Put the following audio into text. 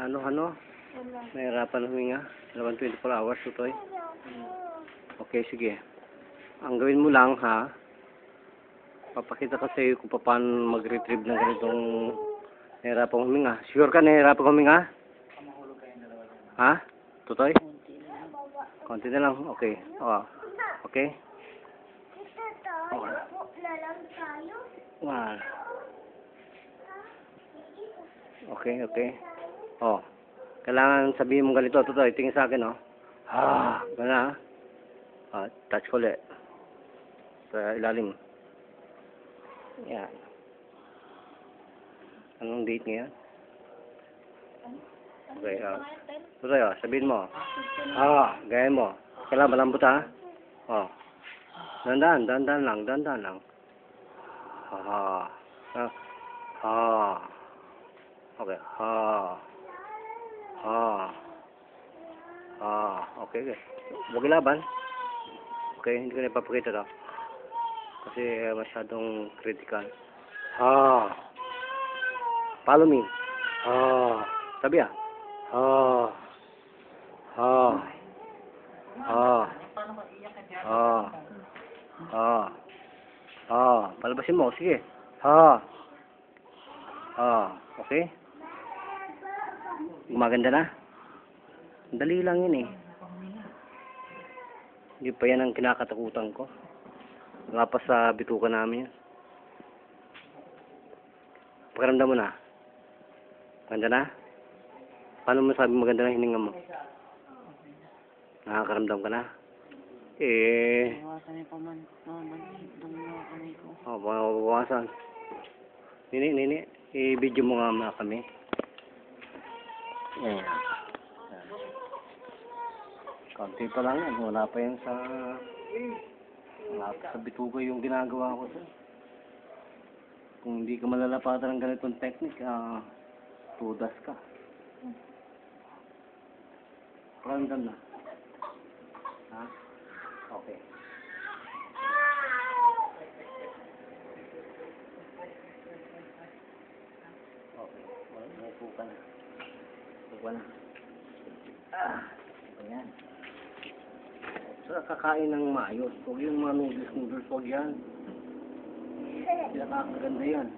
Ano? Nahirapan huminga. 24 hours, tutoy. Okay, sige. Ang gawin mo lang, ha? Papakita ko sa iyo kung paano mag-retrieve ng ganitong nahirapan huminga. Sure ka nahirapan huminga? Ha? Tutoy? Konti na lang. Okay. Oh. Okay? Wow. Okay. Oh. Kailangan sabihin mo ganito, Tutoy. Tingin sa akin, oh. Gana. Touch ko ulit. Sa ilalim. Yan. Anong date ngayon? Okay, Tutoy, sabihin mo. Gaya mo. Kailangan malambot, ha? Dandan lang. Okay. Okay. Huwag ilaban. Okay, hindi ko na ipapakita to. Kasi masyadong critical. Follow me. Sabi palabasin mo. Sige. Okay? Gumaganda na? Dali lang yun, eh. Hindi pa yan ang kinakatakutan ko. Nga pa sa bituka namin yan. Pakiramdam mo na? Maganda na? Paano mo sabi maganda na hininga mo? Nakakaramdam ka na? Bawasan. Nini, i-video mo nga mga kami. Yan. Konti pa lang yan. Wala pa yan sa bituga yung ginagawa ko sa. Kung hindi ka malalapatan ng ganitong technique, tudas ka. Pakiramdam na. Ha? Okay. Maupo ka na. Ayan. So, kakain ng maayos. Huwag yung mga noodles, huwag yan. Hindi nakakaganda yan.